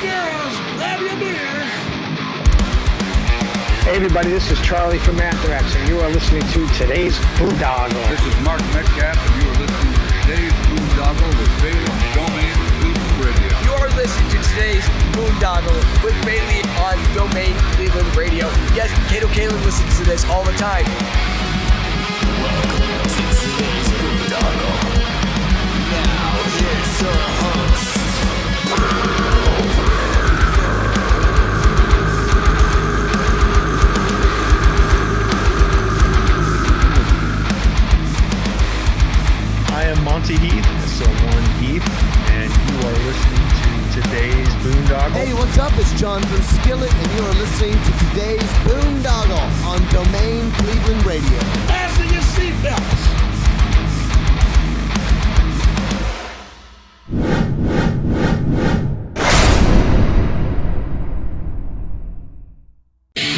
girls, grab your beers. Hey everybody, this is Charlie from Anthrax, and you are listening to today's Boondoggle. This is Mark Metcalf, and you are listening to today's Boondoggle with Bailey on Domain Cleveland Radio. You are listening to today's Boondoggle with Bailey on Domain Cleveland Radio. Yes, Kato Kalin listens to this all the time. Welcome to today's Boondoggle. Now here's your host. I am Monty Heath, so one Heath, and you are listening to today's Boondoggle. Hey, what's up? It's John from Skillet, and you are listening to today's Boondoggle on Domain Cleveland Radio. Fasten your seatbelts.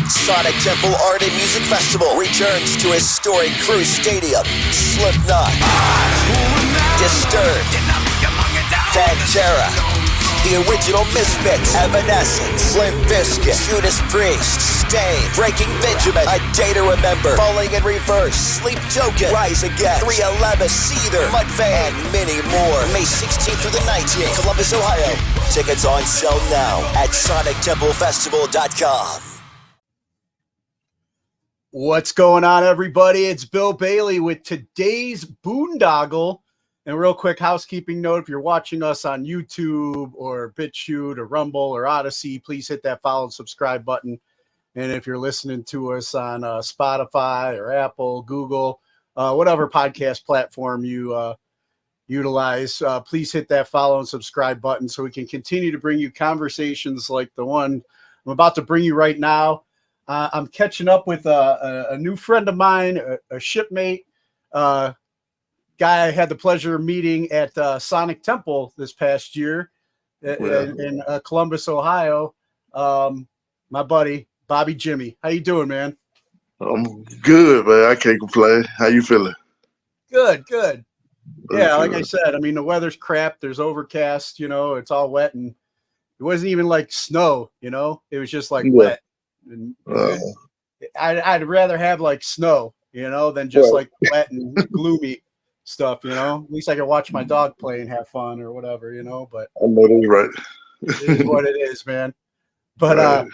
Sonic Temple Art and Music Festival returns to historic Cruise Stadium. Slipknot, Disturbed, Pantera, The Original Misfits, Evanescence, Limp Bizkit, Judas Priest, Stain, Breaking Benjamin, A Day to Remember, Falling in Reverse, Sleep Token, Rise Again, 311, Seether, Mudvayne, and many more. May 16th through the 19th, Columbus, Ohio. Tickets on sale now at SonicTempleFestival.com. What's going on, everybody? It's Bill Bailey with today's Boondoggle. And real quick housekeeping note, if you're watching us on YouTube or BitChute or Rumble or Odyssey, please hit that follow and subscribe button. And if you're listening to us on Spotify or Apple, Google, whatever podcast platform you utilize, please hit that follow and subscribe button so we can continue to bring you conversations like the one I'm about to bring you right now. I'm catching up with a new friend of mine, a shipmate, guy I had the pleasure of meeting at Sonic Temple this past year in Columbus, Ohio. My buddy, Bobby Jimmi. How you doing, man? I'm good, man. I can't complain. How you feeling? Good. Yeah, like good. I said, I mean, the weather's crap. There's overcast, it's all wet, and it wasn't even like snow, it was just like wet. And I'd rather have like snow, than just like wet and gloomy stuff, At least I can watch my dog play and have fun or whatever, but I know that's right. it is what it is, man. But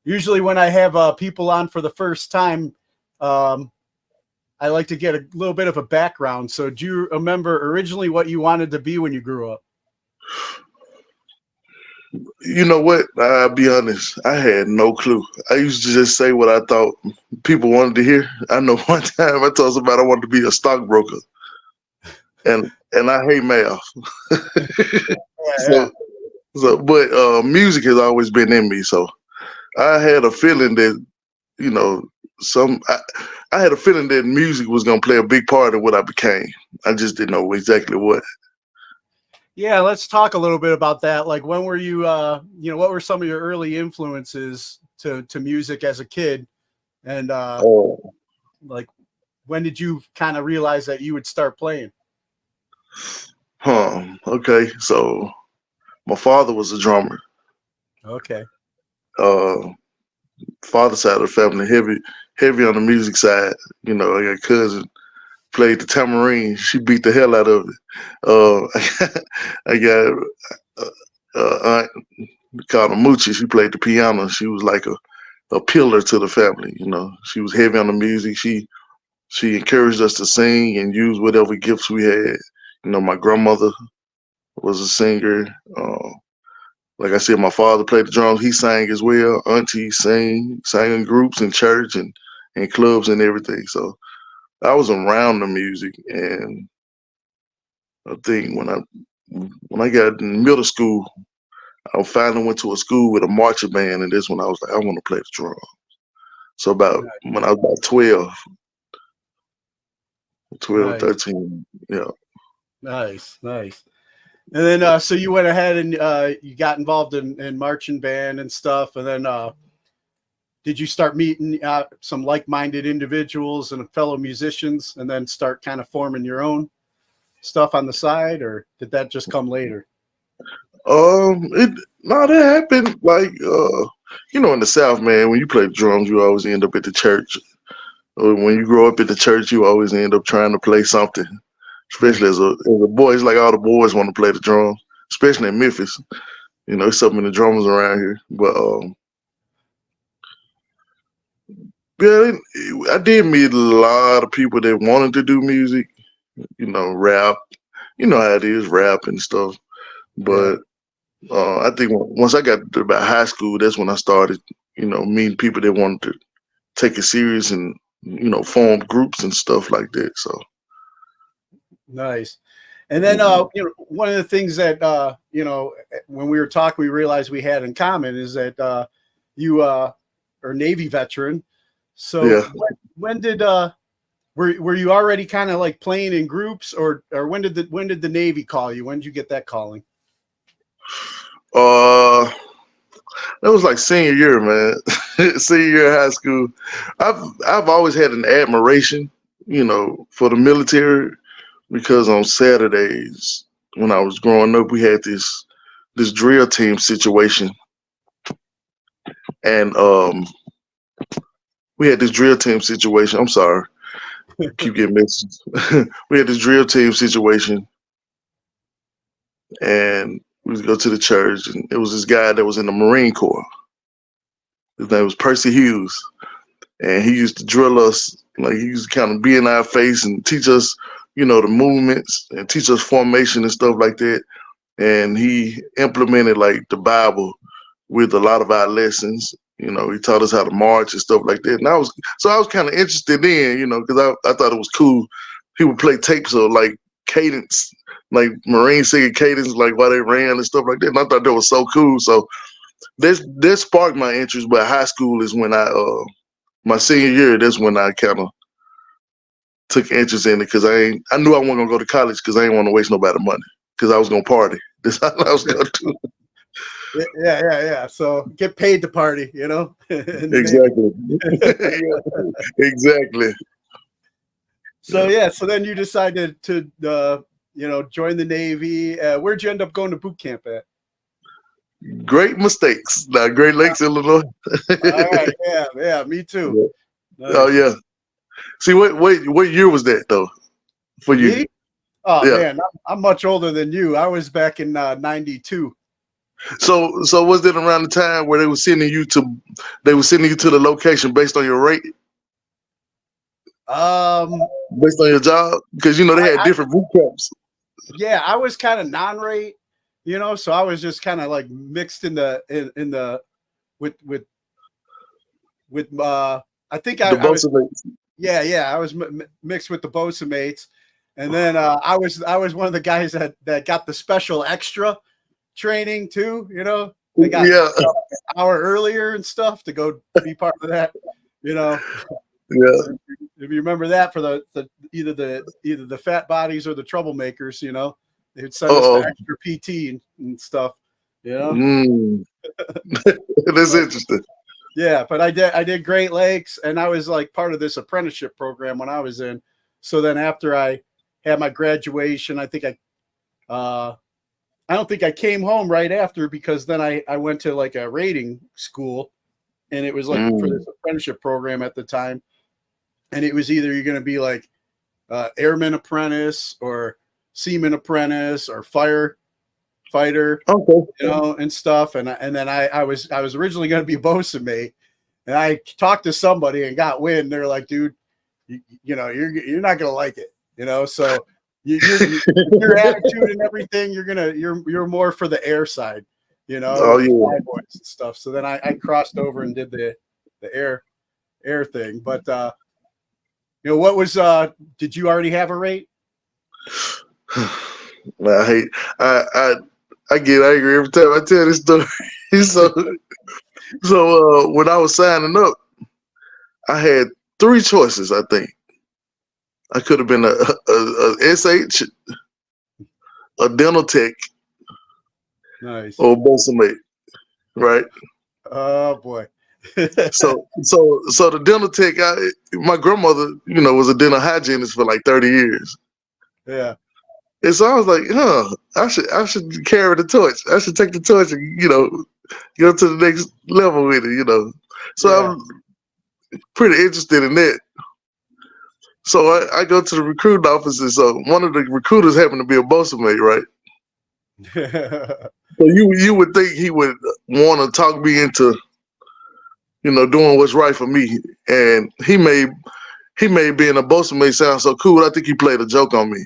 usually when I have people on for the first time, I like to get a little bit of a background. So do you remember originally what you wanted to be when you grew up? You know what? I'll be honest. I had no clue. I used to just say what I thought people wanted to hear. I know one time I told somebody I wanted to be a stockbroker, and I hate math. But music has always been in me. So I had a feeling that, I had a feeling that music was going to play a big part in what I became. I just didn't know exactly what. Yeah, let's talk a little bit about that. Like, when were you, what were some of your early influences to music as a kid? And like, when did you kind of realize that you would start playing? Okay. So my father was a drummer. Okay. Father side of the family, heavy on the music side. I got a cousin played the tambourine. She beat the hell out of it. I got aunt called her Moochie. She played the piano. She was like a pillar to the family. She was heavy on the music. She encouraged us to sing and use whatever gifts we had. My grandmother was a singer. Like I said, my father played the drums. He sang as well. Auntie sang in groups in church and clubs and everything. So I was around the music, and I think when I got in middle school, I finally went to a school with a marching band, and this when I was like, I want to play the drums. So when I was about 12, Nice. 13, yeah. Nice. And then, so you went ahead and you got involved in marching band and stuff. And then did you start meeting some like-minded individuals and fellow musicians and then start kind of forming your own stuff on the side, or did that just come later? That happened like in the South, man. When you play the drums, you always end up at the church. When you grow up at the church, you always end up trying to play something. Especially as a boy, it's like all the boys want to play the drums, especially in Memphis. There's so many drummers around here. But yeah, I did meet a lot of people that wanted to do music. Rap. You know how it is, rap and stuff. But I think once I got to about high school, that's when I started, meeting people that wanted to take it serious and, form groups and stuff like that. So nice. And then, one of the things that, when we were talking, we realized we had in common is that you are a Navy veteran. So yeah. when did were you already kind of like playing in groups, or when did the Navy call you? When did you get that calling? That was like senior year, man. Senior year of high school. I've always had an admiration, for the military, because on Saturdays when I was growing up, we had this drill team situation, and we had this drill team situation. I'm sorry, keep getting messages. We had this drill team situation, and we would go to the church, and it was this guy that was in the Marine Corps. His name was Percy Hughes, and he used to drill us. Like, he used to kind of be in our face and teach us, the movements and teach us formation and stuff like that. And he implemented like the Bible with a lot of our lessons. He taught us how to march and stuff like that. And I was kind of interested in, because I thought it was cool. He would play tapes of like cadence, like Marine singing cadence, like while they ran and stuff like that. And I thought that was so cool. So this sparked my interest. But high school is when my senior year, that's when I kind of took interest in it, because I knew I wasn't gonna go to college because I didn't want to waste nobody's money, because I was gonna party. That's all I was gonna do. Yeah. So get paid to party, Exactly. Exactly. So then you decided to join the Navy. Where'd you end up going to boot camp at? Great mistakes. Great Lakes, Illinois. All right. Yeah, me too. Yeah. Nice. Oh yeah. See, what year was that though for you? Me? Oh yeah. Man, I'm much older than you. I was back in '92. So was it around the time where they were sending you to the location based on your rate? Based on your job, because they had different boot camps. Yeah, I was kind of non-rate, so I was just kind of like mixed in the with I think I was. Yeah, I was mixed with the Bosa mates, and then I was one of the guys that got the special extra training too. They got an hour earlier and stuff to go be part of that. Yeah. If you remember that, for either the fat bodies or the troublemakers, they would send us the extra PT and stuff. That's interesting. Yeah, but I did Great Lakes, and I was like part of this apprenticeship program when I was in. So then after I had my graduation, I think I don't think I came home right after, because then I went to like a rating school, and it was like for this apprenticeship program at the time. And it was either you're going to be like airman apprentice or seaman apprentice or fighter, and stuff. And then I was originally going to be a Bosa mate, and I talked to somebody and got wind. They're like, dude, you're not going to like it, so your attitude and everything, you're more for the air side, and stuff. So then I crossed over and did the air thing. But what was did you already have a rate? I get angry every time I tell this story. so when I was signing up, I had three choices. I think I could have been a SH, a dental tech, nice, or a Bosa mate, right? Oh boy. so the dental tech, my grandmother, was a dental hygienist for like 30 years. Yeah. And so I was like, I should carry the torch. I should take the torch and, go to the next level with it, So I'm pretty interested in that. So I go to the recruiting office, and so one of the recruiters happened to be a Bosa mate, right? So you would think he would want to talk me into, doing what's right for me. And he made being a Bosa mate sound so cool. I think he played a joke on me.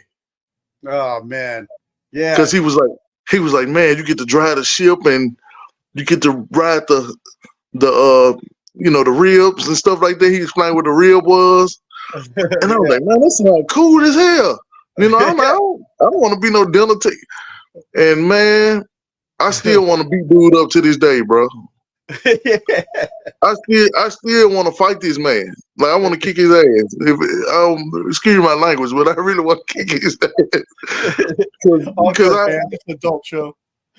Oh man. Yeah. Because he was like, man, you get to drive the ship and you get to ride the ribs and stuff like that. He explained what the rib was. And I was like, man, that sounds cool as hell. I'm like, I don't want to be no dinner ticket. And man, I still want to beat dude up to this day, bro. I still want to fight this man. Like, I want to kick his ass. Excuse my language, but I really want to kick his ass. Because it's an adult show.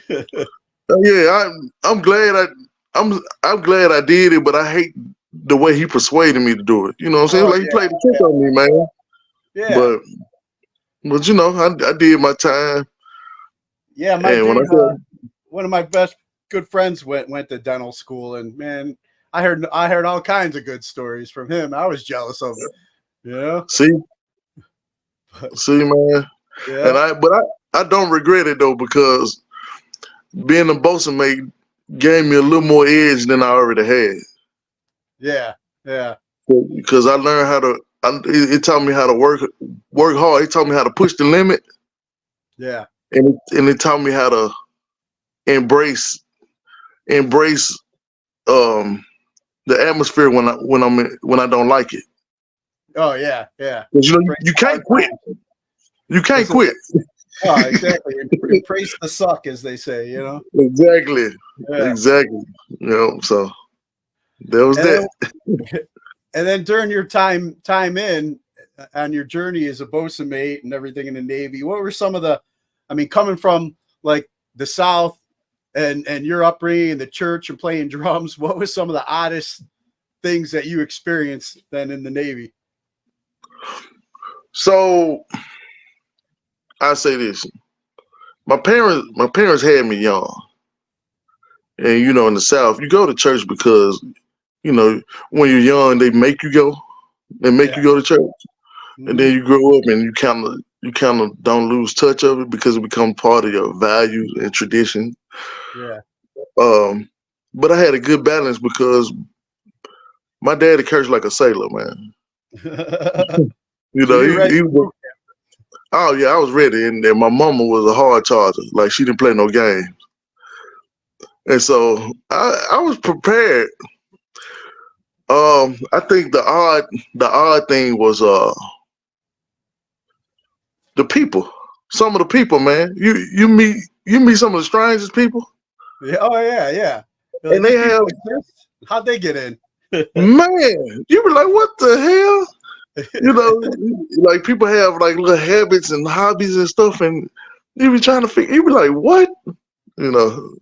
Yeah, I'm glad I did it, but I hate the way he persuaded me to do it. You know what I'm saying? He played the trick on me, man. Yeah. But I did my time. Yeah, one of my best good friends went to dental school, and man, I heard all kinds of good stories from him. I was jealous of it. See, man. Yeah. And I don't regret it though, because being a Bosa mate gave me a little more edge than I already had. Yeah. Because I learned how to. It taught me how to work hard. It taught me how to push the limit. Yeah. And it taught me how to embrace the atmosphere when I don't like it. Oh yeah. You can't quit. You can't quit. Oh, exactly. Embrace the suck, as they say. Exactly. Yeah. Exactly. So there was that. And then during your time in on your journey as a Bosa mate and everything in the Navy, what were some of the, coming from like the South and your upbringing in the church and playing drums, what was some of the oddest things that you experienced then in the Navy? So I say this. My parents had me young. And in the South, you go to church because, when you're young, they make you go. They make you go to church. Mm-hmm. And then you grow up and you kind of don't lose touch of it because it becomes part of your values and tradition. Yeah. But I had a good balance because my daddy cursed like a sailor, man. He was. Oh yeah, I was ready, and then my mama was a hard charger. Like, she didn't play no games, and so I was prepared. I think the odd thing was the people. Some of the people, man. You meet some of the strangest people. Yeah. Oh yeah. And they have. How'd they get in? Man, you be like, what the hell? Like, people have like little habits and hobbies and stuff, and you be trying to figure. You be like, what?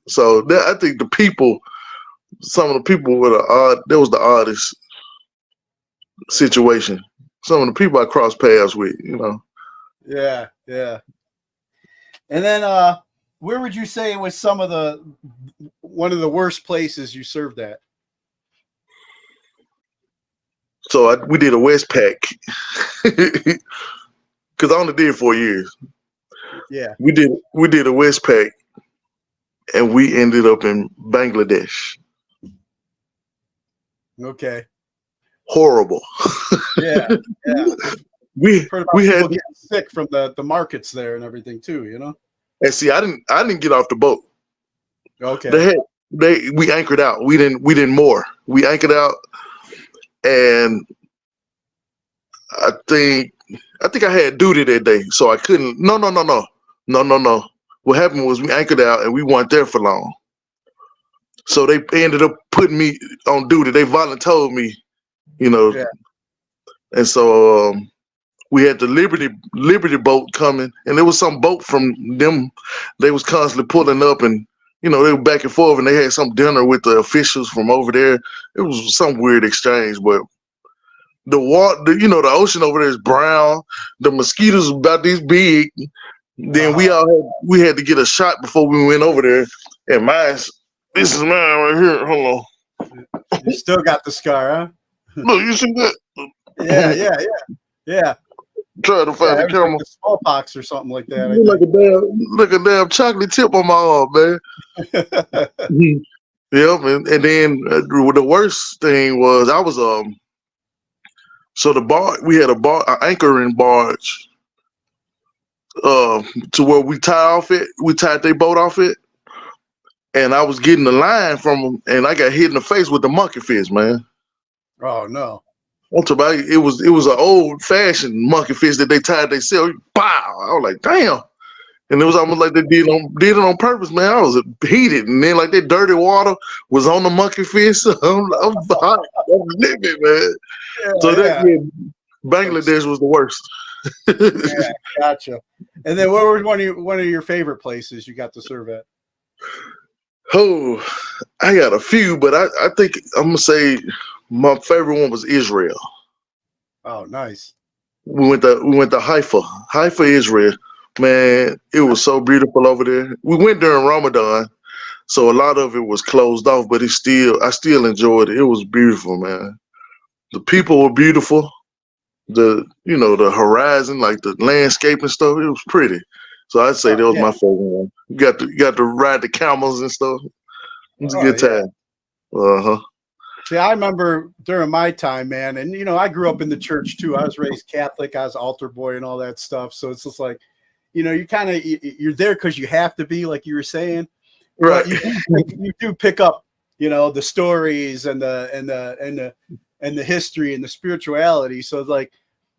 So I think the people. Some of the people were that was the oddest situation. Some of the people I crossed paths with, Yeah. And then, where would you say was one of the worst places you served at? So we did a Westpac because I only did 4 years. Yeah. We did a Westpac, and we ended up in Bangladesh. Okay. Horrible. Yeah. We had getting sick from the markets there and everything too, And see, I didn't get off the boat. Okay. We anchored out. We didn't moor. We anchored out, and I think I had duty that day, so I couldn't. No. What happened was we anchored out and we weren't there for long. So they ended up putting me on duty. They volunteered me, Yeah. And so we had the Liberty boat coming, and there was some boat from them. They was constantly pulling up, and they were back and forth, and they had some dinner with the officials from over there. It was some weird exchange, but the water, the ocean over there is brown. The mosquitoes about this big. Then we had to get a shot before we went over there. And this is mine right here. Hold on. You still got the scar, huh? Look, you see that? Yeah. Try to find the camera. Like smallpox or something like that. Like a damn chocolate tip on my arm, man. Yep, and then the worst thing was I was so we had an anchoring barge to where we tied their boat off it, and I was getting the line from them, and I got hit in the face with the monkey fish, man. Oh no! It was an old fashioned monkey fish that they tied themselves. Pow! I was like, damn. And it was almost like they did it on purpose, man. I was heated, and then like that dirty water was on the monkey fish. So I'm living, man. Bangladesh was the worst. Yeah, gotcha. And then what was one of your favorite places you got to serve at? Oh, I got a few, but I think I'm gonna say my favorite one was Israel. Oh, nice. We went to Haifa, Israel. Man, it was so beautiful over there. We went during Ramadan, so a lot of it was closed off, but I still enjoyed it. It was beautiful, man. The people were beautiful. The horizon, like the landscape and stuff, it was pretty. So I'd say that was my favorite one. You got to ride the camels and stuff. It was a good time. Uh-huh. See, I remember during my time, man, and I grew up in the church too. I was raised Catholic. I was altar boy and all that stuff. So it's just like, you're there because you have to be, like you were saying, right? You do pick up, the stories and the history and the spirituality. So it's like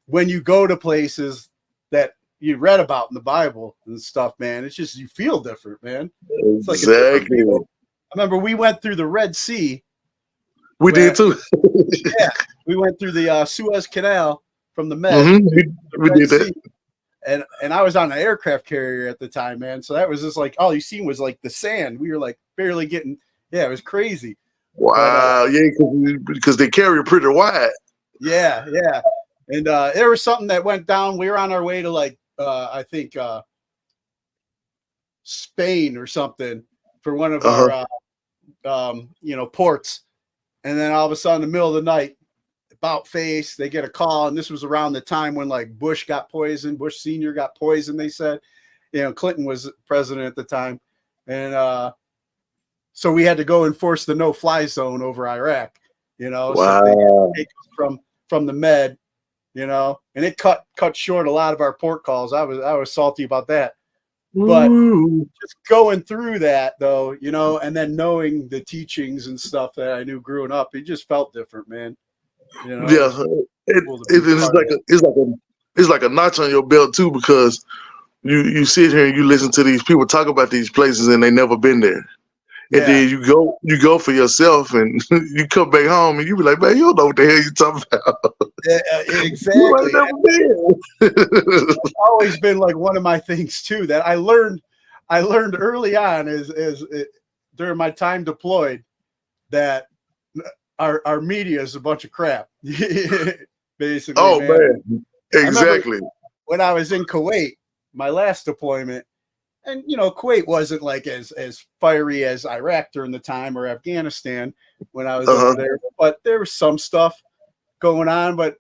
when you go to places that you read about in the Bible and stuff, man, it's just you feel different, man. It's exactly. I remember we went through the Red Sea. We did too. Yeah, we went through the Suez Canal from the Med. Mm-hmm. We did that. Sea. And I was on an aircraft carrier at the time, man. So that was just like all you seen was like the sand. We were like barely getting. Yeah, it was crazy. Wow, because they carry pretty wide. Yeah. And there was something that went down. We were on our way to like I think Spain or something for one of our ports. And then all of a sudden, in the middle of the night, about face, they get a call, and this was around the time when like Bush got poisoned. Bush Sr. got poisoned. They said, Clinton was president at the time, and so we had to go enforce the no-fly zone over Iraq. Wow. So they had to take us from the Med, and it cut short a lot of our port calls. I was salty about that. But just going through that, though, and then knowing the teachings and stuff that I knew growing up, it just felt different, man. Yeah, it's like a notch on your belt too, because you sit here and you listen to these people talk about these places and they never been there. And then you go for yourself and you come back home and you be like, man, you don't know what the hell you talking about. Yeah, exactly. It's always been like one of my things too that I learned early on is during my time deployed that our media is a bunch of crap. Basically. Oh man. Exactly. When I was in Kuwait, my last deployment. And, Kuwait wasn't like as fiery as Iraq during the time or Afghanistan when I was over there. But there was some stuff going on. But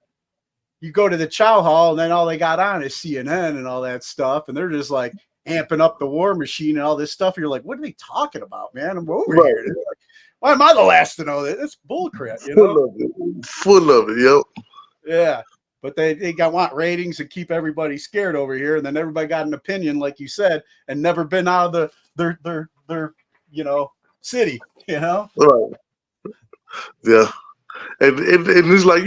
you go to the chow hall and then all they got on is CNN and all that stuff. And they're just like amping up the war machine and all this stuff. You're like, what are they talking about, man? I'm over here. Like, why am I the last to know that? It's bullcrap, Full of it, yep. Yeah. But they want ratings and keep everybody scared over here, and then everybody got an opinion, like you said, and never been out of their city, Right. Yeah. And it's like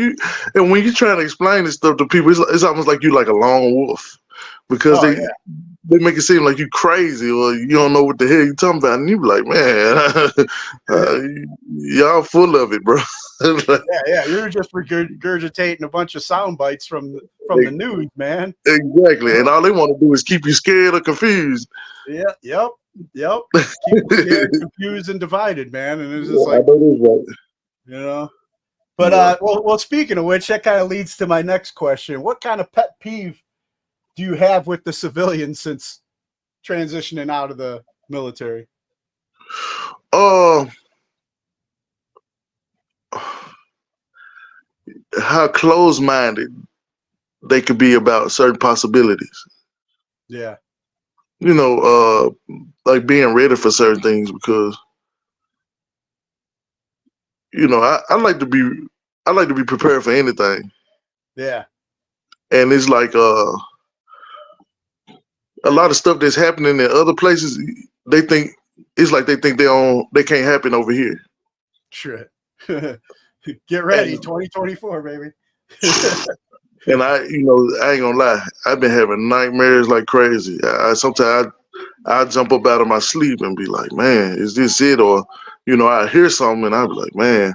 and when you're trying to explain this stuff to people, it's almost like you like a lone wolf, because they make it seem like you crazy or you don't know what the hell you talking about, and you be like, man, y'all full of it, bro. Yeah, you're just regurgitating a bunch of sound bites from the news, man. Exactly, and all they want to do is keep you scared or confused. Yeah, yep. Keep you scared, confused, and divided, man. And it's just like, But well, speaking of which, that kind of leads to my next question: what kind of pet peeve do you have with the civilians? Since transitioning out of the military? How close-minded they could be about certain possibilities. Yeah. You know, like being ready for certain things, because you know I like to be prepared for anything. Yeah. And it's like a lot of stuff that's happening in other places. They think they can't happen over here. Sure. Get ready, 2024, baby. And I ain't gonna lie, I've been having nightmares like crazy. Sometimes I jump up out of my sleep and be like, man, is this it? Or, I hear something and I be like, man.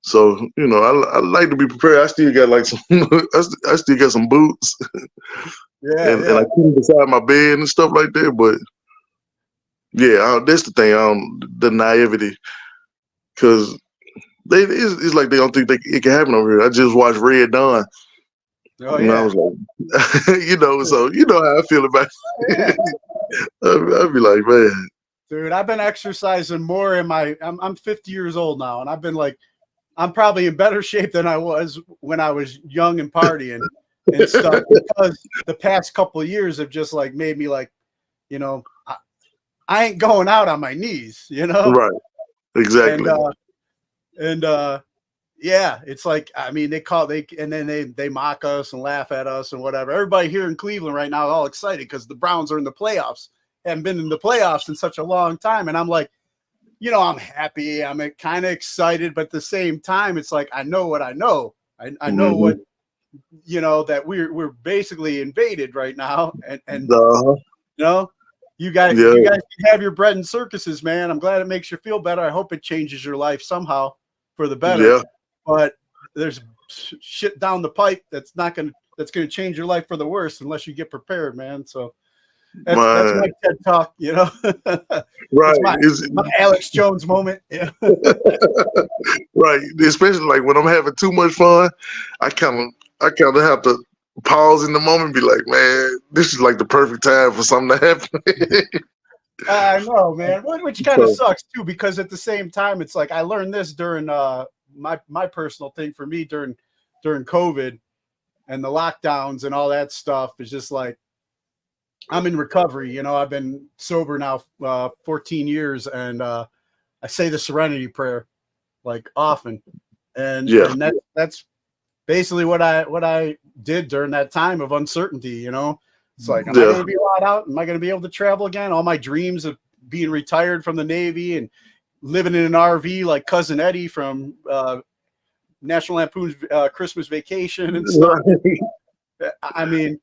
So, I like to be prepared. I still got like some, I still got some boots. Yeah, and I keep them beside my bed and stuff like that. But yeah, that's the thing. The naivety, because it's like they don't think it can happen over here. I just watched Red Dawn. Oh, and yeah. I was like, so you know how I feel about it. I'd be like, man. Dude, I've been exercising more I'm 50 years old now, and I've been like, I'm probably in better shape than I was when I was young and partying and stuff, because the past couple of years have just like made me like, I ain't going out on my knees, Right. Exactly. And yeah, it's like, I mean, they mock us and laugh at us and whatever. Everybody here in Cleveland right now is all excited because the Browns are in the playoffs. Haven't been in the playoffs in such a long time. And I'm like, I'm happy. I'm kind of excited, but at the same time, it's like, I know what I know. I know what, that we're basically invaded right now. And you guys can have your bread and circuses, man. I'm glad it makes you feel better. I hope it changes your life somehow for the better. Yeah. But there's shit down the pipe that's going to change your life for the worse unless you get prepared, man. So that's my TED talk, Right. My Alex Jones moment. Yeah. Right. Especially like when I'm having too much fun, I kind of have to pause in the moment and be like, man, this is like the perfect time for something to happen. I know, man. Which kind of sucks too, because at the same time, it's like I learned this during my personal thing for me during COVID and the lockdowns and all that stuff is just like, I'm in recovery. I've been sober now 14 years, and I say the Serenity Prayer like often, and that's basically what I did during that time of uncertainty. It's like, am I going to be allowed out? Am I going to be able to travel again? All my dreams of being retired from the Navy and living in an RV like Cousin Eddie from National Lampoon's Christmas Vacation and stuff. I mean,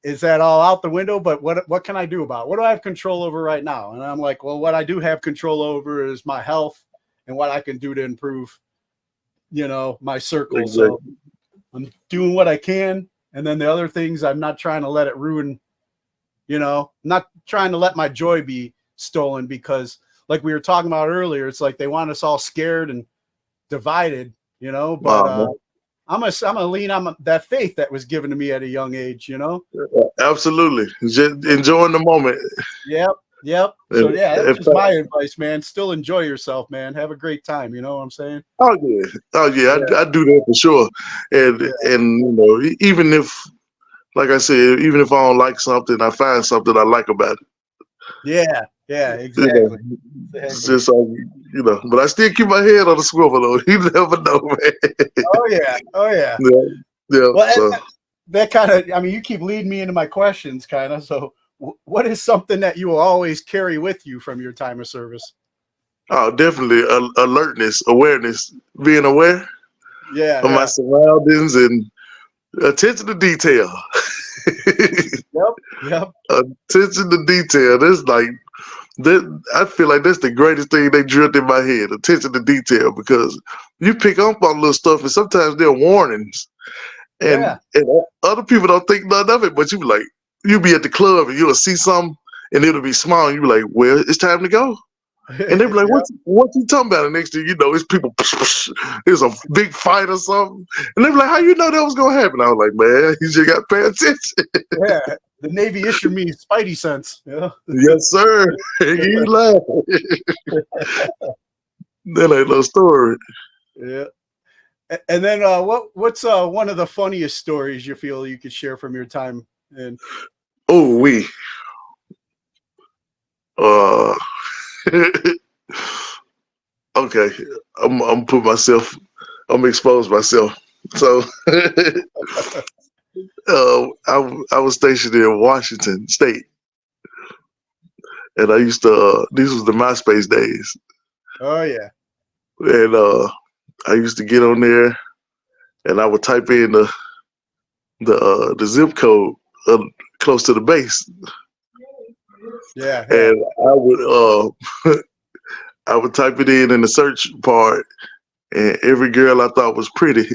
is that all out the window? But what can I do about it? What do I have control over right now? And I'm like, well, what I do have control over is my health and what I can do to improve, my circle. Exactly. So I'm doing what I can. And then the other things, I'm not trying to let it ruin, not trying to let my joy be stolen, because like we were talking about earlier, it's like they want us all scared and divided, but I'm gonna lean on that faith that was given to me at a young age, Absolutely. Just enjoying the moment. Yep. So yeah, that's just my advice, man. Still enjoy yourself, man. Have a great time. You know what I'm saying? Oh yeah. I do that for sure. And even if, like I said, even if I don't like something, I find something I like about it. Yeah, exactly. It's just like, but I still keep my head on the swivel though. You never know, man. Oh yeah. Yeah. Well, that kind of, I mean, you keep leading me into my questions, kind of. So, what is something that you will always carry with you from your time of service? Oh, definitely alertness, awareness, being aware of my surroundings and attention to detail. Yep. Attention to detail. That's like that. I feel like that's the greatest thing they drilled in my head. Attention to detail, because you pick up on little stuff, and sometimes they're warnings, and other people don't think none of it. But you be at the club and you'll see something, and it'll be small, and you be like, well, it's time to go. And they be like, what you talking about? And next thing you know, it's people, there's a big fight or something. And they be like, how you know that was going to happen? I was like, man, you just got to pay attention. The Navy issued me Spidey sense. Yeah. Yes, sir. You laugh. That ain't no story. Yeah. And then what's one of the funniest stories you feel you could share from your time in? Oh, okay. I'm put myself. I'm expose myself. So I was stationed in Washington State, and I used to. These was the MySpace days, Oh yeah. and I used to get on there, and I would type in the zip code close to the base, Yeah. and I would type it in the search part, and every girl I thought was pretty,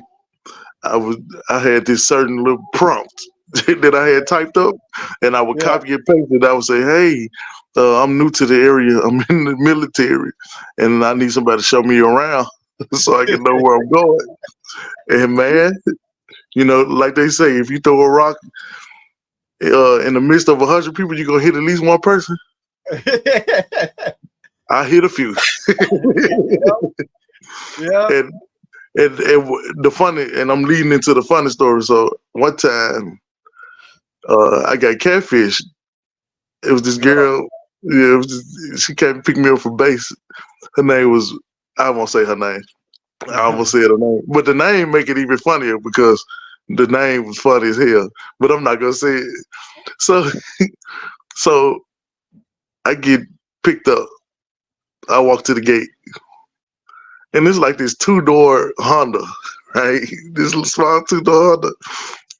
I had this certain little prompt that I had typed up, and I would copy and paste it. I would say, "Hey, I'm new to the area. I'm in the military, and I need somebody to show me around so I can know where I'm going." And man, like they say, if you throw a rock in the midst of 100 people, you're gonna hit at least one person. I hit a few. Yeah. And the funny, and I'm leading into the funny story. So one time, I got catfished. It was this girl. Yeah, she came to pick me up from base. Her name was, I won't say her name. I almost said her name, but the name make it even funnier because the name was funny as hell. But I'm not gonna say it. So I get picked up. I walk to the gate, and it's like this 2-door Honda, right? This little small 2-door Honda,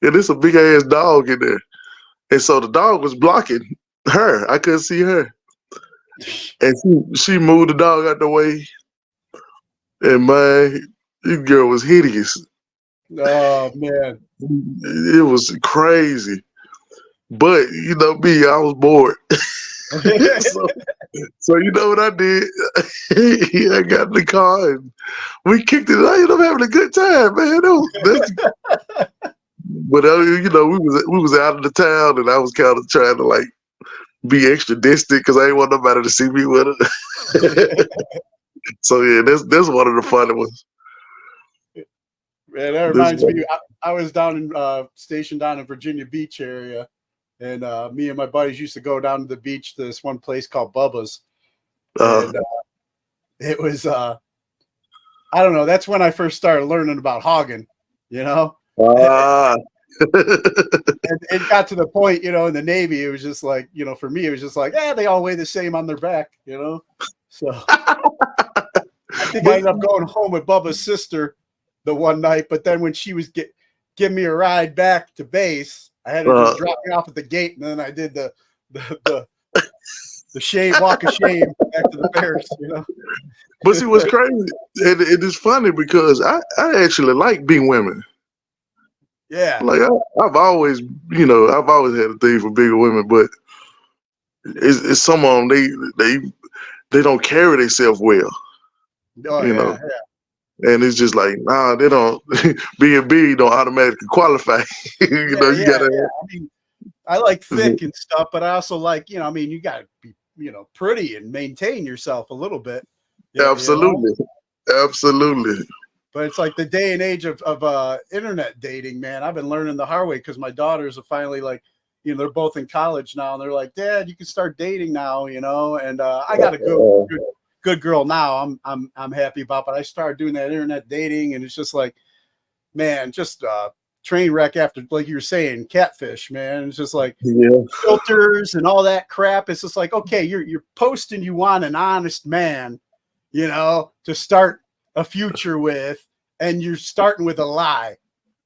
and it's a big ass dog in there. And so the dog was blocking her. I couldn't see her, and she moved the dog out the way. And man, this girl was hideous. Oh man, it was crazy. But you know me, I was bored. so you know what I did? I got in the car and we kicked it. I ended up having a good time, man. But we was out of the town, and I was kind of trying to like be extra distant because I didn't want nobody to see me with her. So yeah, that's one of the funny ones. Man, that reminds me. I was down in stationed down in Virginia Beach area, and me and my buddies used to go down to the beach to this one place called Bubba's, and it was I don't know. That's when I first started learning about hogging, you know. And it got to the point, in the Navy, it was just like, for me, it was just like, they all weigh the same on their back, So I think I ended up going home with Bubba's sister the one night, but then when she was giving me a ride back to base, I had to just drop me off at the gate, and then I did the shame, walk of shame back to the barracks, But see, what's crazy, and it is funny because I actually like big women. Yeah. Like I've always had a thing for bigger women, but it's some of them they don't carry themselves well. Oh, Yeah. And it's just like, nah, they don't. Being big don't automatically qualify. You gotta. Yeah. I mean, I like thick and stuff, but I also like, you gotta be, pretty and maintain yourself a little bit. Absolutely. Absolutely. But it's like the day and age of internet dating, man. I've been learning the hard way because my daughters are finally like, they're both in college now, and they're like, Dad, you can start dating now, and I got a good girl now. I'm happy about, but I started doing that internet dating, and it's just like, man, just train wreck after, like you were saying, catfish, man. It's just like filters and all that crap. It's just like, okay, you're posting you want an honest man, to start a future with, and you're starting with a lie.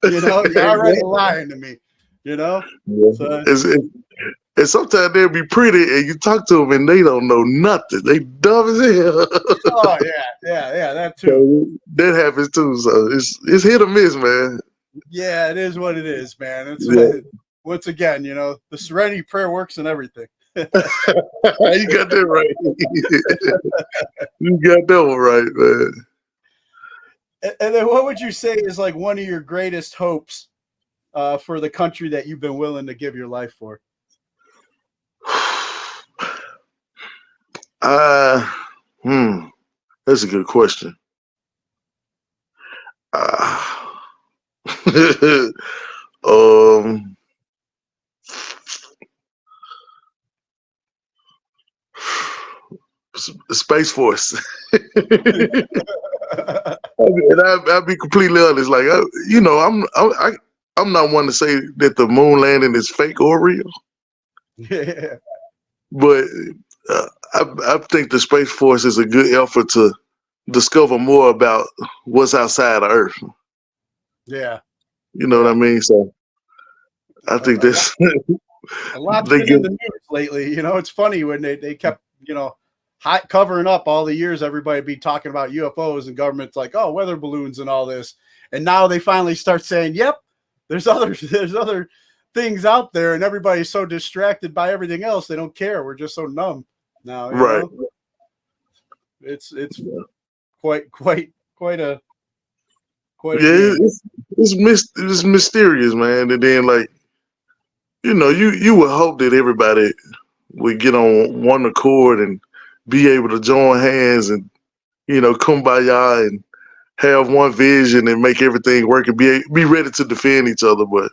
You're already lying to me. So, and sometimes they'll be pretty, and you talk to them, and they don't know nothing. They dumb as hell. Oh yeah, that too. So that happens too. So it's hit or miss, man. Yeah, it is what it is, man. It's once again, the Serenity Prayer works and everything. You got that right. You got that one right, man. And then what would you say is like one of your greatest hopes for the country that you've been willing to give your life for? That's a good question. um, Space Force. And I'll be completely honest. Like, I'm not one to say that the moon landing is fake or real, Yeah. but I think the Space Force is a good effort to discover more about what's outside of Earth. Yeah. You know what I mean? So I think that's a lot's they been get in the news lately. You know, it's funny when they kept, covering up all the years everybody be talking about UFOs and government's like, oh, weather balloons and all this. And now they finally start saying, yep, there's other things out there, and everybody's so distracted by everything else they don't care. We're just so numb now. You right. know? It's quite a it's mysterious, man. And then like, you would hope that everybody would get on one accord and be able to join hands and kumbaya and have one vision and make everything work and be ready to defend each other. But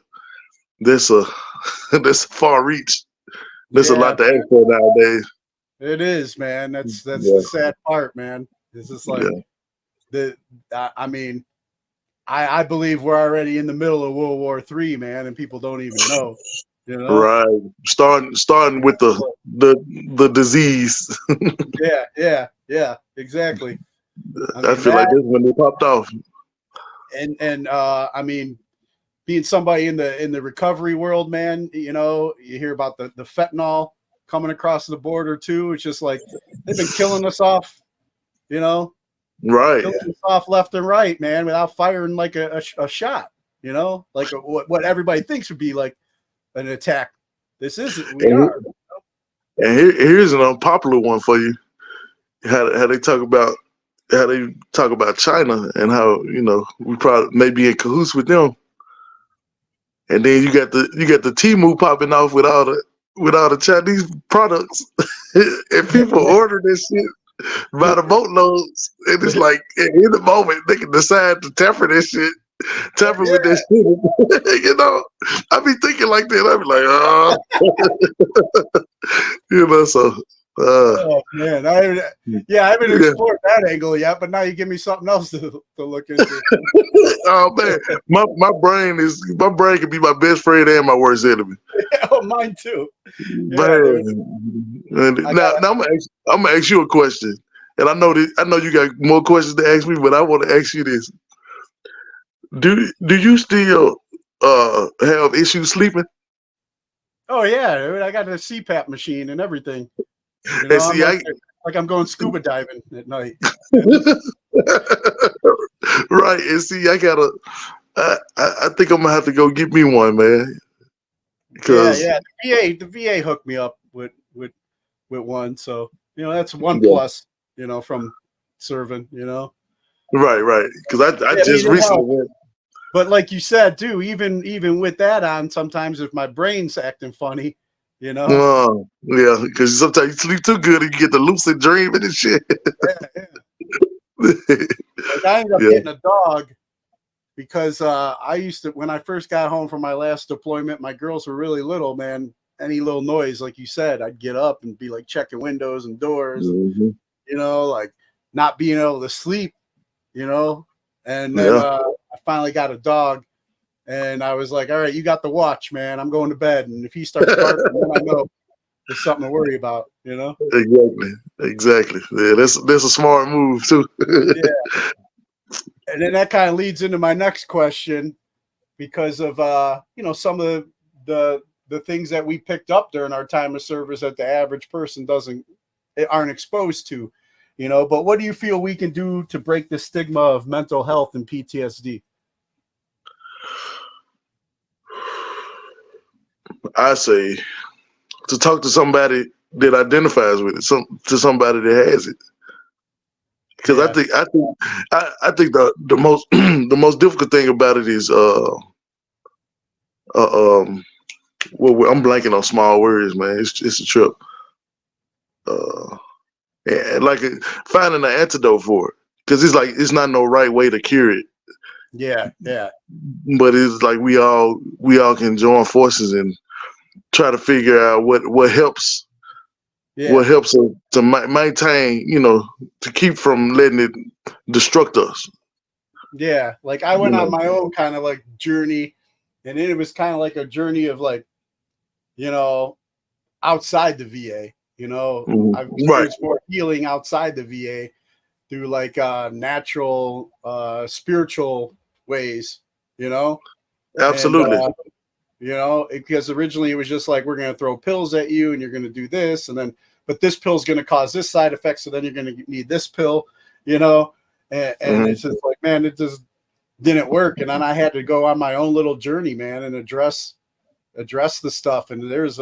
that's a that's a far reach. There's a lot to ask for nowadays. It is, man. That's the sad part, man. It's just like I believe we're already in the middle of World War III, man, and people don't even know. Right. Starting with the disease. Yeah, exactly. I feel like this when they popped off. And I mean, being somebody in the recovery world, man, you hear about the fentanyl coming across the border too. It's just like they've been killing us off, right, killing us off left and right, man, without firing like a shot, like what everybody thinks would be like an attack. This isn't. We are. And here's an unpopular one for you. How they talk about China and how we probably may be in cahoots with them. And then you got the Temu popping off with all the Chinese products, and people order this shit by the boatloads. And it's like in the moment they can decide to tamper this shit, with this shit. I be thinking like that. I be like, so. Oh man, I haven't explored that angle yet, but now you give me something else to look into. Oh man, my brain can be my best friend and my worst enemy. Oh, mine too. Man. Now I'm gonna ask you a question, and I know you got more questions to ask me, but I want to ask you this: Do you still have issues sleeping? Oh yeah, dude, I got a CPAP machine and everything. And see, I'm going scuba diving at night. Right, and see, I think I'm gonna have to go get me one, man. The VA hooked me up with one, so that's one plus, from serving, Right, because I just recently went. But like you said too, even with that on, sometimes if my brain's acting funny. Yeah, because sometimes you sleep too good and you get the lucid dreaming and shit. Like I ended up getting a dog because I used to, when I first got home from my last deployment, my girls were really little, man. Any little noise, like you said, I'd get up and be like checking windows and doors, and, like not being able to sleep, and then I finally got a dog. And I was like, all right, you got the watch, man. I'm going to bed. And if he starts barking, then I know there's something to worry about, Exactly. Yeah, that's a smart move too. Yeah. And then that kind of leads into my next question, because of some of the things that we picked up during our time of service that the average person aren't exposed to, But what do you feel we can do to break the stigma of mental health and PTSD? I say to talk to somebody that identifies with it, to somebody that has it. Because I think the most the most difficult thing about it is well, I'm blanking on small words, man. It's a trip. finding an antidote for it, because it's like it's not no right way to cure it, Yeah, yeah, but it's like we all can join forces and try to figure out what helps yeah, us to maintain, to keep from letting it destruct us. yeah. Like I went on my own kind of like journey, and it was kind of like a journey of like, you know, outside the VA. You know, I Right. experienced more healing outside the VA through like natural, spiritual ways. You know, and Absolutely. because originally it was just like we're going to throw pills at you and you're going to do this, and then but this pill is going to cause this side effect, so then you're going to need this pill, and it's just like, man, it just didn't work. And then I had to go on my own little journey, man, and address the stuff. And there's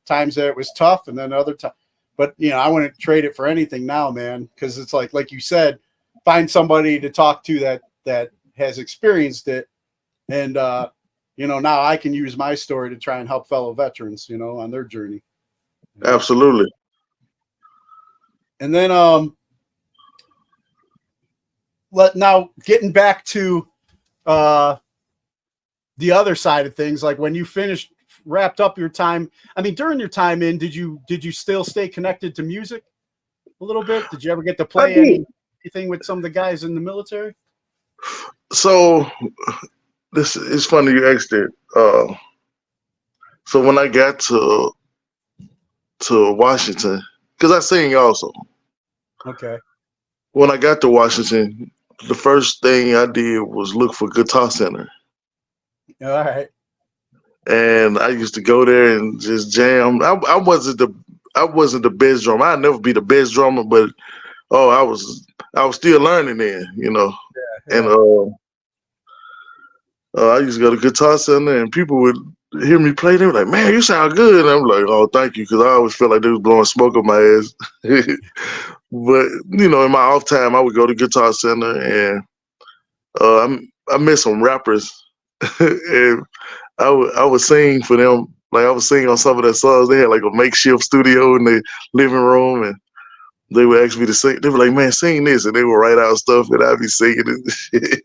times that it was tough, and then other times, but I wouldn't trade it for anything now, man, because it's like you said, find somebody to talk to that has experienced it, and now I can use my story to try and help fellow veterans, on their journey. Absolutely. And then now getting back to the other side of things, like when you wrapped up your time, I mean, during your time in, did you still stay connected to music a little bit? Did you ever get to play anything with some of the guys in the military? So this is funny you asked it. So when I got to Washington, because I sing also. Okay. When I got to Washington, the first thing I did was look for Guitar Center. All right. And I used to go there and just jam. I wasn't the best drummer. I'd never be the best drummer, but I was still learning then, Yeah. And I used to go to Guitar Center, and people would hear me play. They were like, "Man, you sound good." And I'm like, "Oh, thank you," because I always felt like they was blowing smoke up my ass. But in my off time, I would go to Guitar Center, and I met some rappers, and I would sing for them. Like I would sing on some of their songs. They had like a makeshift studio in their living room, and they would ask me to sing. They were like, "Man, sing this," and they would write out stuff, and I'd be singing it.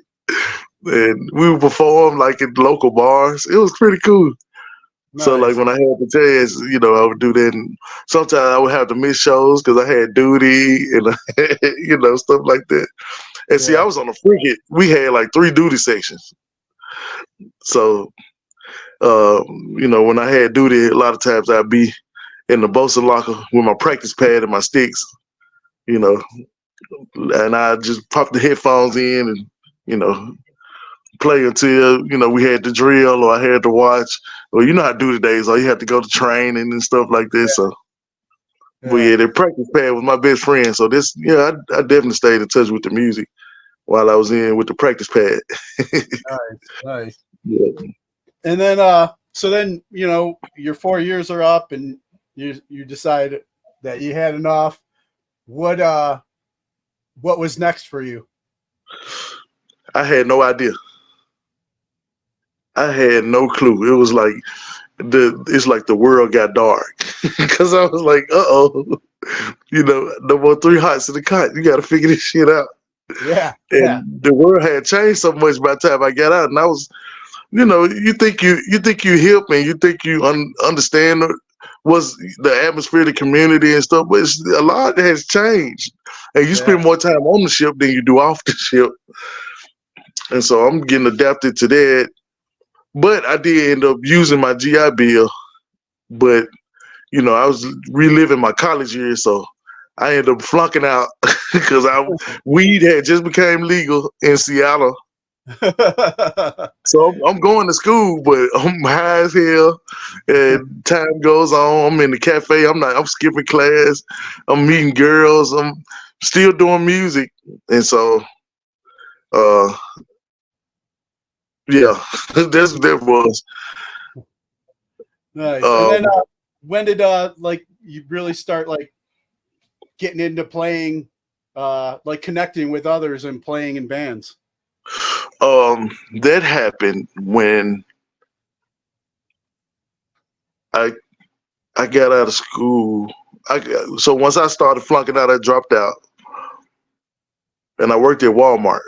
And we would perform like in local bars. It was pretty cool. Nice. So like when I had the chance, I would do that. And sometimes I would have to miss shows because I had duty and stuff like that. And see, I was on the frigate. We had like 3 duty sections. So when I had duty, a lot of times I'd be in the bosun locker with my practice pad and my sticks, and I just pop the headphones in and play until we had the drill or I had to watch, or how duty days, or you had to go to training and stuff like this. So, but the practice pad was my best friend. So I definitely stayed in touch with the music while I was in with the practice pad. Nice. Yeah. And then, so then, your 4 years are up, and you decide that you had enough. What was next for you? I had no idea. I had no clue. It was like it's like the world got dark because I was like, no more 3 hots in the cot. You got to figure this shit out. Yeah. And the world had changed so much by the time I got out, and I was, you think you hip and you think you understand what's the atmosphere of the community and stuff, but a lot has changed, and you spend more time on the ship than you do off the ship. And so I'm getting adapted to that. But I did end up using my GI Bill, but I was reliving my college years, so I ended up flunking out because weed had just became legal in Seattle. So I'm going to school, but I'm high as hell, and time goes on. I'm in the cafe. I'm skipping class. I'm meeting girls. I'm still doing music, and so, yeah, that was nice. And then when did you really start like getting into playing, like connecting with others and playing in bands? That happened when I got out of school. So once I started flunking out, I dropped out, and I worked at Walmart,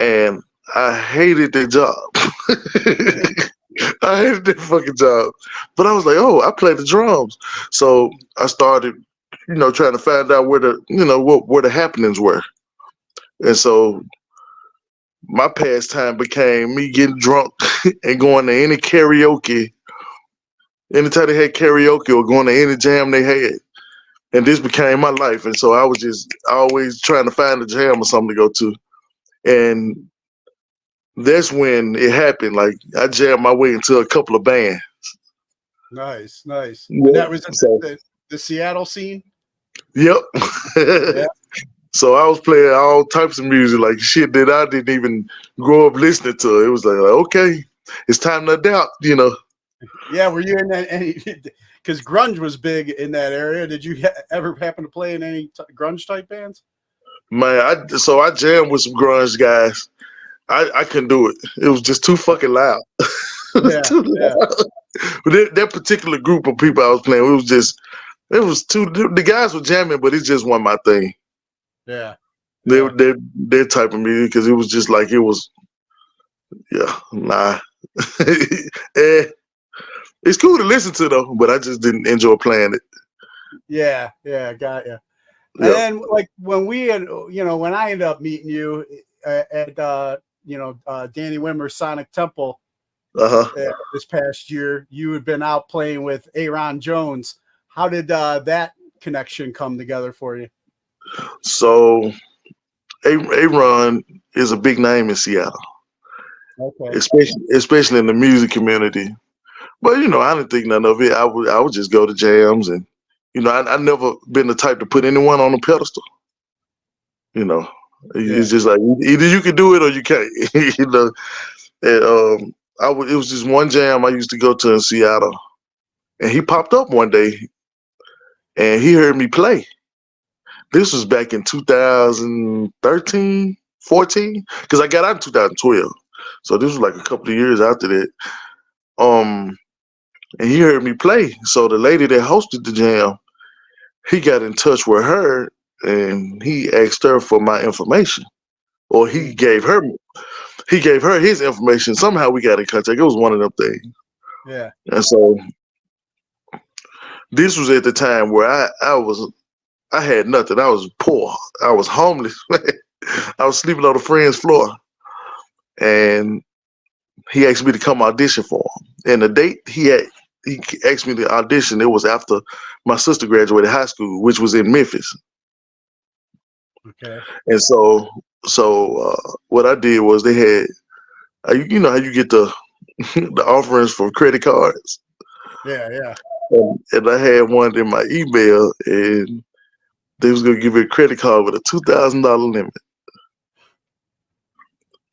and I hated that job. I hated that fucking job, but I was like, oh, I play the drums, so I started, trying to find out where where the happenings were, and so my pastime became me getting drunk and going to any karaoke. Anytime they had karaoke or going to any jam they had. And this became my life. And so I was just always trying to find a jam or something to go to. And that's when it happened. Like I jammed my way into a couple of bands. Nice. Yeah. And that was the Seattle scene? Yep. Yeah. So I was playing all types of music, like shit that I didn't even grow up listening to. It was like okay, it's time to adapt, Yeah, were you in that? Because grunge was big in that area. Did you ever happen to play in any grunge type bands? Man, I jammed with some grunge guys. I couldn't do it. It was just too fucking loud. Too loud. But that particular group of people I was playing, the guys were jamming, but it just wasn't my thing. Yeah. Their type of music, because it was just like nah. It's cool to listen to though, but I just didn't enjoy playing it. Yeah, got you. And then like when when I ended up meeting you at Danny Wimmer's Sonic Temple this past year, you had been out playing with Ayron Jones. How did that connection come together for you? So Ayron is a big name in Seattle. Okay. Especially in the music community. But I didn't think none of it. I would just go to jams, and I never been the type to put anyone on a pedestal. It's just like either you can do it or you can't. And it was just one jam I used to go to in Seattle, and he popped up one day, and he heard me play. This was back in 2013, 14, because I got out in 2012. So this was like a couple of years after that. And he heard me play. So the lady that hosted the jam, he got in touch with her and he asked her for my information. Or he gave her his information. Somehow we got in contact. It was one of them things. Yeah. And so this was at the time where I had nothing. I was poor. I was homeless. I was sleeping on a friend's floor. And he asked me to come audition for him. And the date he asked me to audition, it was after my sister graduated high school, which was in Memphis. Okay. And so what I did was they had, you know how you get the offerings for credit cards? Yeah. And I had one in my email, and they was going to give me a credit card with a $2,000 limit.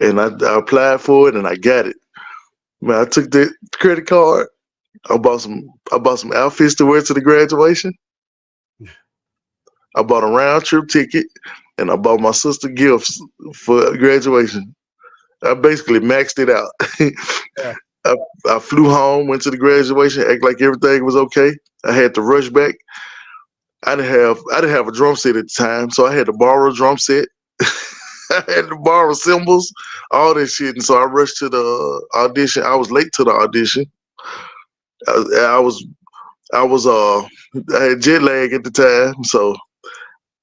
And I applied for it, and I got it. Man, I took the credit card. I bought some outfits to wear to the graduation. I bought a round trip ticket, and I bought my sister gifts for graduation. I basically maxed it out. Yeah. I flew home, went to the graduation, act like everything was okay. I had to rush back. I didn't have a drum set at the time, so I had to borrow a drum set. I had to borrow cymbals, all that shit, and so I rushed to the audition. I was late to the audition. I had jet lag at the time, so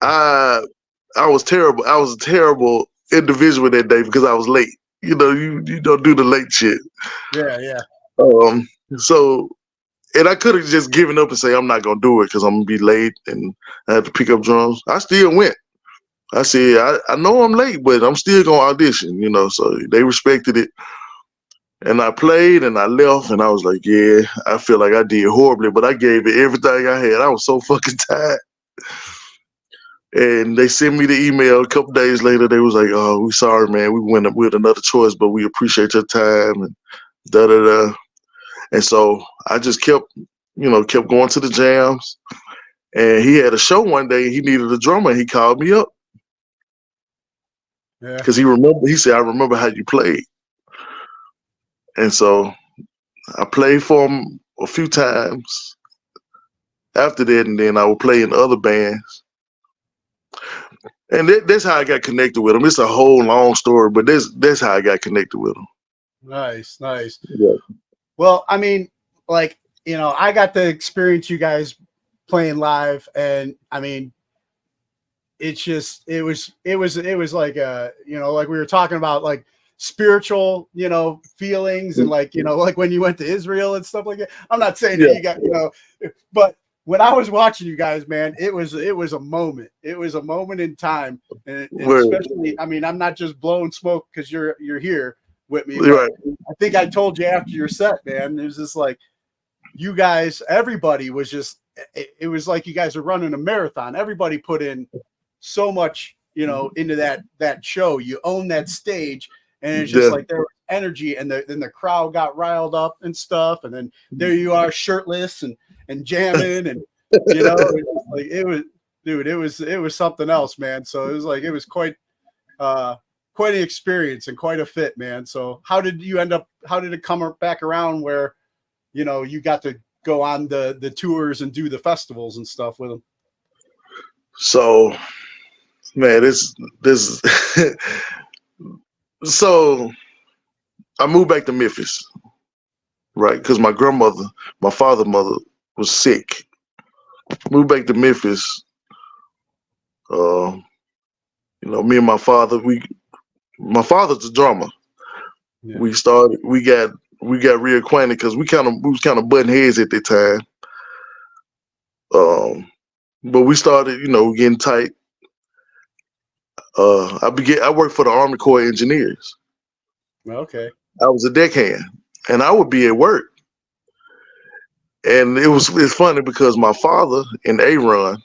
I was terrible. I was a terrible individual that day because I was late. You don't do the late shit. Yeah. So, and I could have just given up and say I'm not gonna do it because I'm gonna be late and I had to pick up drums. I still went. I said I know I'm late, but I'm still gonna audition. So they respected it. And I played and I left and I was like, yeah, I feel like I did horribly, but I gave it everything I had. I was so fucking tired. And they sent me the email a couple days later. They was like, oh, we sorry, man. We went up with another choice, but we appreciate your time and da-da-da. And so I just kept going to the jams. And he had a show one day. He needed a drummer. He called me up. Yeah. Because he said, I remember how you played. And so I played for him a few times. after that, and then I would play in other bands. And that's how I got connected with them. It's a whole long story, but that's how I got connected with them. Nice. Yeah. Well, I mean, like, I got to experience you guys playing live, and I mean, it's just it was like like we were talking about, like spiritual feelings, and like like when you went to Israel and stuff like that. I'm not saying that you got but when I was watching you guys, man, it was a moment. It was a moment in time, and especially, I mean, I'm not just blowing smoke because you're here with me. But I think I told you after your set, man, it was just like you guys, everybody was just. It was like you guys are running a marathon. Everybody put in so much, into that show. You own that stage, and it's just like there was energy, and then the crowd got riled up and stuff, and then there you are shirtless and jamming, and it was something else, man. So it was quite an experience and quite a fit, man. So how did it come back around where you got to go on the tours and do the festivals and stuff with them? So, man, this so I moved back to Memphis, right? Because my father's mother was sick. Moved back to Memphis. Me and my father, my father's a drummer. Yeah. We got reacquainted because we was kind of butting heads at that time. But we started, getting tight. I worked for the Army Corps of Engineers. Okay. I was a deckhand, and I would be at work. And it's funny because my father and Ayron,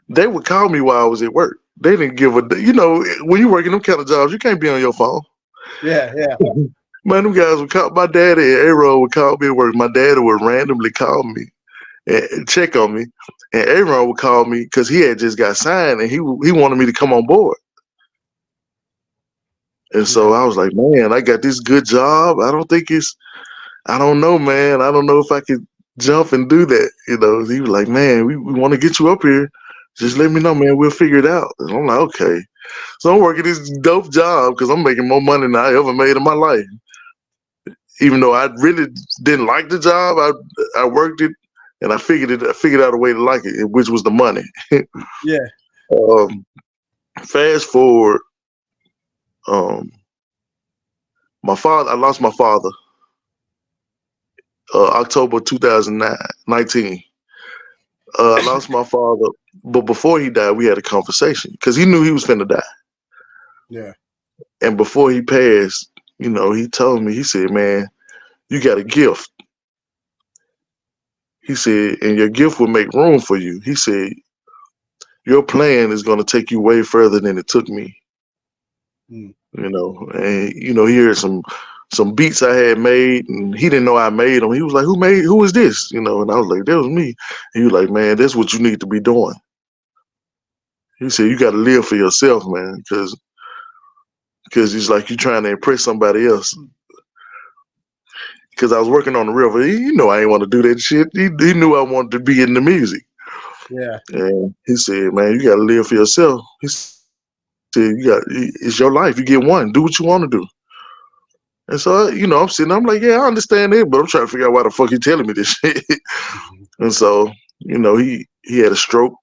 they would call me while I was at work. They didn't give a, when you working them kind of jobs, you can't be on your phone. Yeah. Man, them guys would call, my daddy and Ayron would call me at work. My daddy would randomly call me and check on me. And Ayron would call me because he had just got signed and he wanted me to come on board. And so I was like, man, I got this good job. I don't know, man. I don't know if I could jump and do that. He was like, man, we want to get you up here. Just let me know, man. We'll figure it out. And I'm like, okay. So I'm working this dope job because I'm making more money than I ever made in my life. Even though I really didn't like the job, I worked it and I figured out a way to like it, which was the money. Yeah. Fast forward, I lost my father October 2019. I lost my father, but before he died, we had a conversation because he knew he was finna die. Yeah. And before he passed, he told me, he said, man, you got a gift. He said, and your gift will make room for you. He said, your plan is going to take you way further than it took me. And, he heard some beats I had made, and he didn't know I made them. He was like, who is this? And I was like, that was me. And he was like, man, that's what you need to be doing. He said, you got to live for yourself, man, because it's like you're trying to impress somebody else. Because I was working on the river. I didn't want to do that shit. He knew I wanted to be in the music. Yeah. And he said, man, you got to live for yourself. He said, it's your life. You get one. Do what you want to do. And so, I'm sitting, I'm like, yeah, I understand it, but I'm trying to figure out why the fuck he telling me this shit. And so, he had a stroke.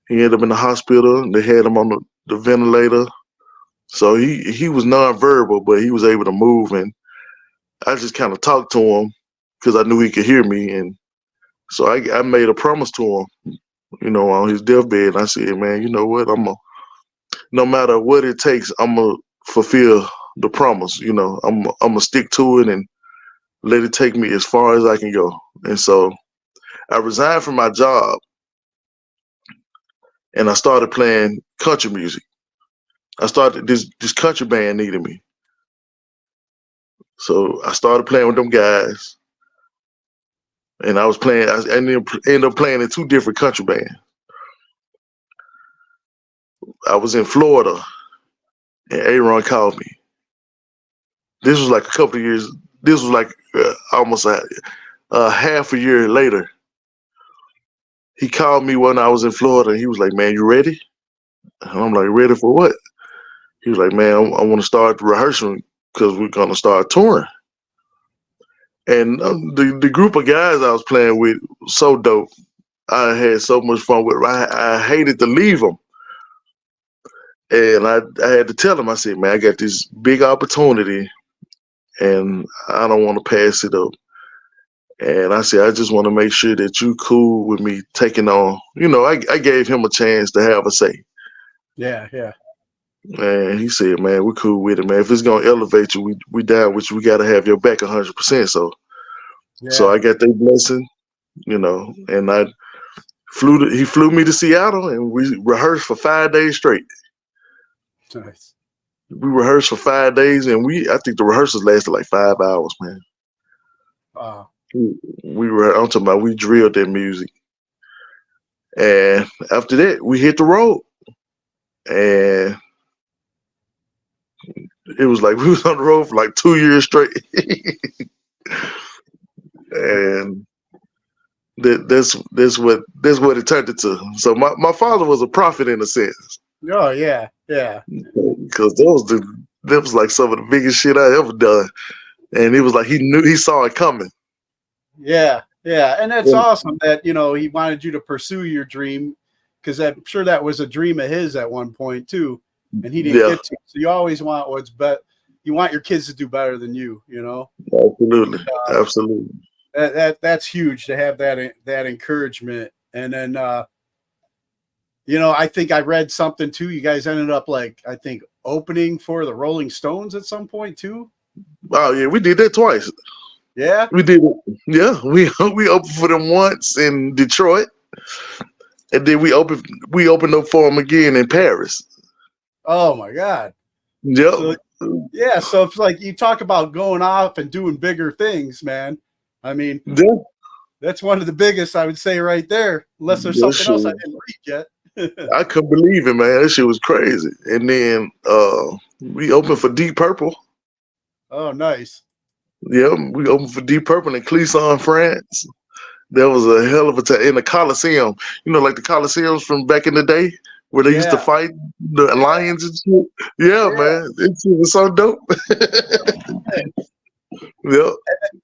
He ended up in the hospital. They had him on the ventilator. So he was nonverbal, but he was able to move. And I just kind of talked to him because I knew he could hear me. And so I made a promise to him, on his deathbed. And I said, man, you know what? No matter what it takes, I'm going to fulfill the promise. I'm going to stick to it and let it take me as far as I can go. And so I resigned from my job and I started playing country music. I started this country band needed me. So I started playing with them guys. And I was playing, I ended up playing in 2 different country bands. I was in Florida and Ayron called me. This was like a couple of years, this was like almost a half a year later. he called me when I was in Florida. And he was like, "Man, you ready?" And I'm like, "Ready for what?" He was like, "Man, I want to start rehearsing because we're gonna start touring." And the group of guys I was playing with was so dope. I had so much fun with them. I hated to leave them. And I had to tell him, I said, "Man, I got this big opportunity and I don't want to pass it up." And I said, "I just want to make sure that you cool with me taking on," I gave him a chance to have a say. Yeah, yeah. And he said, "Man, we're cool with it, man. If it's going to elevate you, we down with you. We got to have your back 100%. So I got their blessing, and he flew me to Seattle and we rehearsed for 5 days straight. Nice. We rehearsed for 5 days and I think the rehearsals lasted like 5 hours, man. Wow. I'm talking about, we drilled that music. And after that, we hit the road. And it was like we was on the road for like 2 years straight. And that's what it turned into. So my father was a prophet in a sense. Oh yeah, yeah. Because that was like some of the biggest shit I ever done. And it was like he saw it coming. Yeah, yeah. And that's awesome that, he wanted you to pursue your dream, because I'm sure that was a dream of his at one point too. And he didn't get to. So you always want what's better. You want your kids to do better than you, Absolutely. Absolutely. That's huge to have that encouragement. And then I think I read something too. You guys ended up opening for the Rolling Stones at some point too. Oh yeah, we did that twice. Yeah, we did it. Yeah, we opened for them once in Detroit, and then we opened up for them again in Paris. Oh my God. Yep. So, yeah, so it's like you talk about going off and doing bigger things, man. I mean, that's one of the biggest, I would say, right there. Unless there's something else I didn't read yet. I couldn't believe it, man. That shit was crazy. And then we opened for Deep Purple. Oh, nice. Yeah, we opened for Deep Purple in Clisson, France. That was a hell of a time in the Coliseum. Like the Coliseums from back in the day where they used to fight the lions and shit. Yeah, man. It was so dope. Yeah.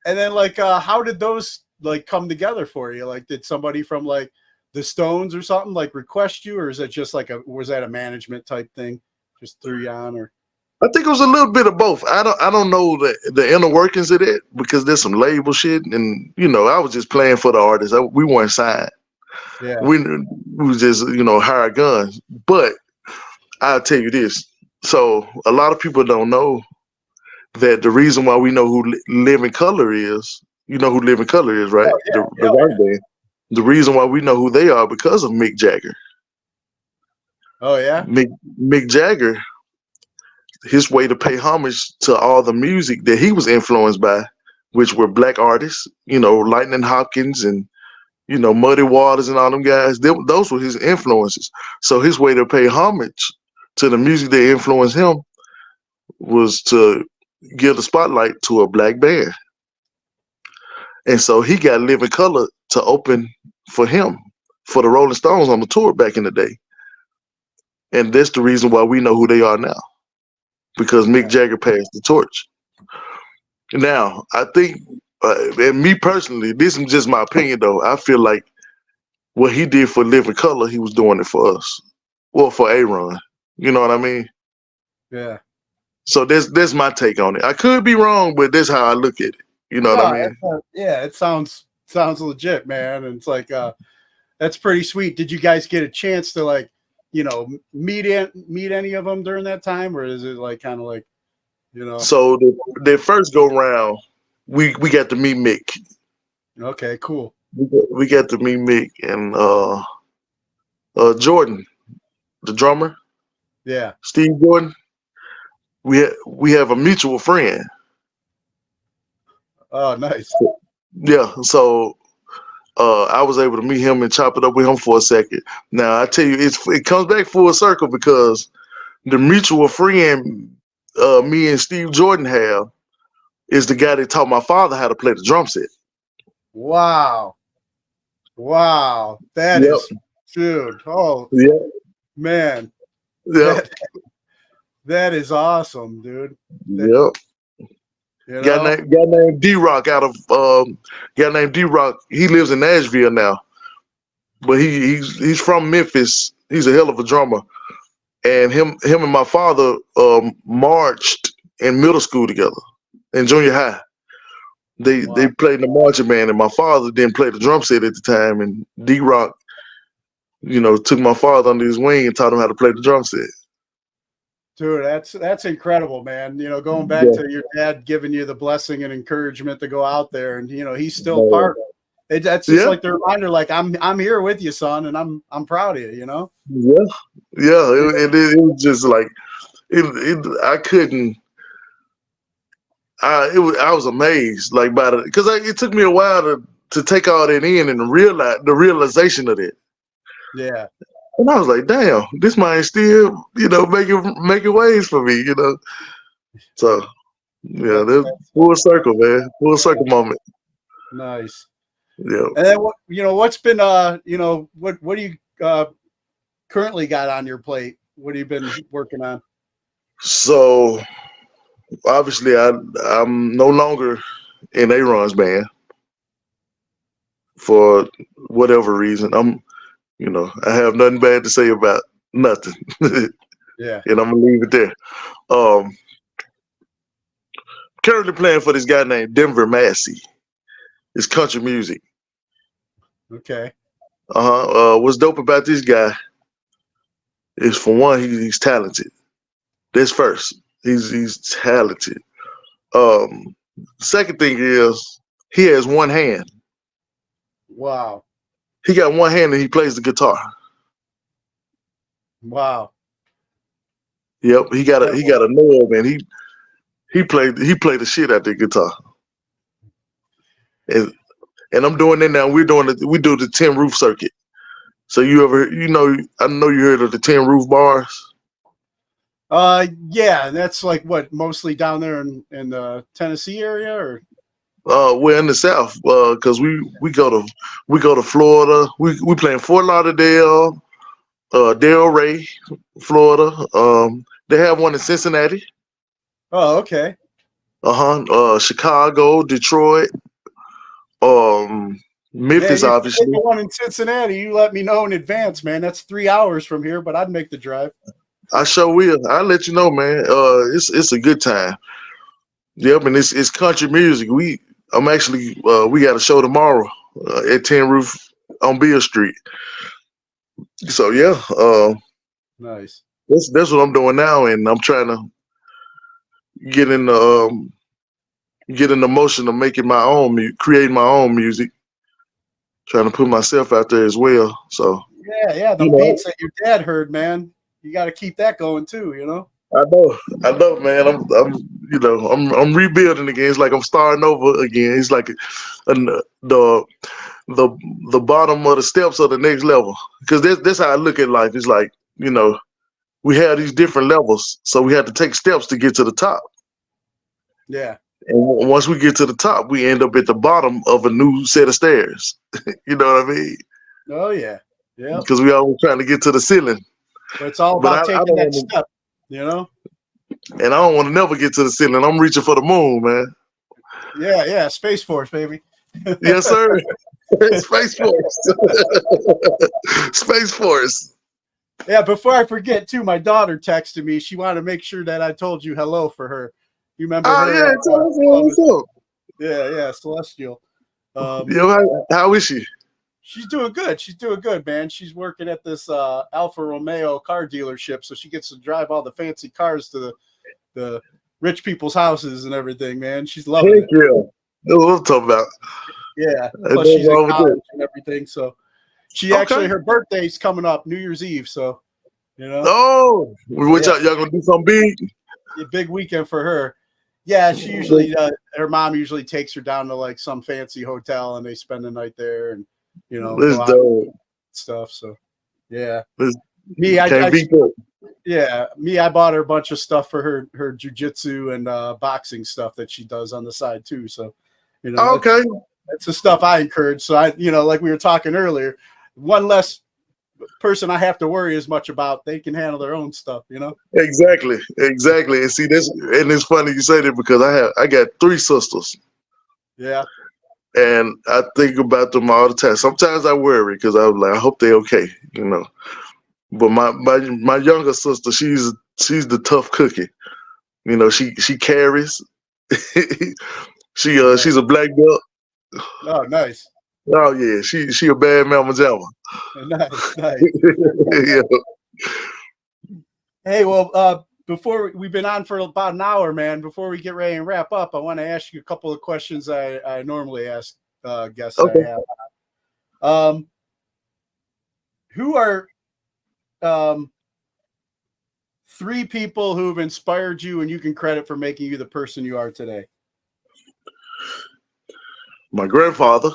And then how did those come together for you? Did somebody from the Stones or something request you, or is it just was that a management type thing? Just threw you on, or? I think it was a little bit of both. I don't know the inner workings of it because there's some label shit, and I was just playing for the artist. We weren't signed. Yeah. We was just hired guns. But I'll tell you this. So a lot of people don't know that the reason why we know who Living Color is, who Living Color is, right? Oh, yeah. The rock band. The reason why we know who they are because of Mick Jagger. Oh yeah. Mick Jagger. His way to pay homage to all the music that he was influenced by, which were black artists, Lightning Hopkins and, Muddy Waters and all them guys. Those were his influences. So his way to pay homage to the music that influenced him was to give the spotlight to a black band. And so he got Living Color to open for him, for the Rolling Stones on the tour back in the day. And that's the reason why we know who they are now. Because Mick Jagger passed the torch. Now, I think, and me personally, this is just my opinion though, I feel like what he did for Living Color, he was doing it for us. Well, for Ayron. You know what I mean? Yeah. So that's my take on it. I could be wrong, but that's how I look at it. You know what I mean? Yeah, it sounds legit, man. And it's that's pretty sweet. Did you guys get a chance to meet any of them during that time, or is it So the first go round, we got to meet Mick. Okay, cool. We got to meet Mick and Jordan, the drummer. Yeah, Steve Jordan. We have a mutual friend. Oh, nice. Yeah, so I was able to meet him and chop it up with him for a second. Now I tell you, it comes back full circle because the mutual friend me and Steve Jordan have is the guy that taught my father how to play the drum set. Wow. Wow, that Yep. is, dude. Oh Yeah. man, Yep. that is awesome, dude. Yep. You Guy know, named D-Rock out of guy named D-Rock. He lives in Nashville now, but he's from Memphis. He's a hell of a drummer. And him and my father marched in middle school together, in junior high. They played in the marching band, and my father didn't play the drum set at the time. And D-Rock, took my father under his wing and taught him how to play the drum set. dude, that's incredible, man. Going back Yeah. to your dad giving you the blessing and encouragement to go out there, and he's still part of it. That's just like the reminder, like I'm here with you, son, and I'm proud of you. Yeah, it was just like I couldn't. I was amazed, like by the, because it took me a while to take all that in and realize the realization of it. Yeah. And I was like, damn, this man still, making waves for me, So yeah, that's full circle, man. Full circle moment. Nice. Yeah. And then what's been what do you currently got on your plate? What have you been working on? So obviously I'm no longer in Ayron's band for whatever reason. I have nothing bad to say about nothing. Yeah. And I'm gonna leave it there. Currently playing for this guy named Denver Massey. It's country music. Okay. What's dope about this guy is, for one, he's talented. That's first. He's talented. Second thing is he has one hand. Wow. He got one hand and he plays the guitar. Wow. Yep, he got a knob, and he played the shit out the guitar. And I'm doing that now. We do the 10 roof circuit. So I know you heard of the 10 roof bars. Yeah, that's like what, mostly down there in the Tennessee area, or we're in the South, because we go to Florida. We play in Fort Lauderdale, Delray, Florida. They have one in Cincinnati. Oh, okay. Chicago, Detroit, Memphis, man, obviously. the one in Cincinnati, you let me know in advance, man. That's 3 hours from here, but I'd make the drive. I sure will. I'll let you know, man. It's a good time. Yep, and it's country music. We got a show tomorrow at 10 Roof on Beale Street. So yeah, Nice. That's what I'm doing now, and I'm trying to get in the motion of making my own, creating my own music, trying to put myself out there as well. So Yeah, the beats that your dad heard, man. You got to keep that going too, I know, man. I'm rebuilding again. It's like I'm starting over again. It's like the bottom of the steps of the next level. Because that's how I look at life. It's like, we have these different levels, so we have to take steps to get to the top. Yeah. And once we get to the top, we end up at the bottom of a new set of stairs. You know what I mean? Oh yeah. Yeah. Because we always trying to get to the ceiling. But it's all about taking that step, And I don't want to never get to the ceiling. I'm reaching for the moon, man. Yeah. Space Force, baby. Yes, sir. Space Force. Space Force. Yeah, before I forget, too, my daughter texted me. She wanted to make sure that I told you hello for her. You remember her? Yeah, tell us what's up. Yeah, Celestial. How is she? She's doing good. She's doing good, man. She's working at this Alfa Romeo car dealership, so she gets to drive all the fancy cars to the rich people's houses and everything, man. She's loving it. Yeah. That's what I'm talking about. Yeah. Plus she's in college and everything, so she actually, her birthday's coming up, New Year's Eve, so Oh, which y'all gonna do something big? A big weekend for her. Yeah, she usually her mom usually takes her down to like some fancy hotel and they spend the night there and Let's go out do and stuff. So yeah. Me, I bought her a bunch of stuff for her jujitsu and boxing stuff that she does on the side too. So okay. That's the stuff I encourage. So I, like we were talking earlier, one less person I have to worry as much about. They can handle their own stuff, Exactly. And see this, and it's funny you say that because I got 3 sisters. Yeah. And I think about them all the time. Sometimes I worry because I'm like, I hope they're okay, But my younger sister, she's the tough cookie. She carries. She's a black belt. Oh, nice. Oh yeah, she a bad mama jamma. Nice. Yeah. Hey, well, before we've been on for about an hour, man. Before we get ready and wrap up, I want to ask you a couple of questions I normally ask guests Okay. I have. Who are 3 people who've inspired you and you can credit for making you the person you are today? My grandfather,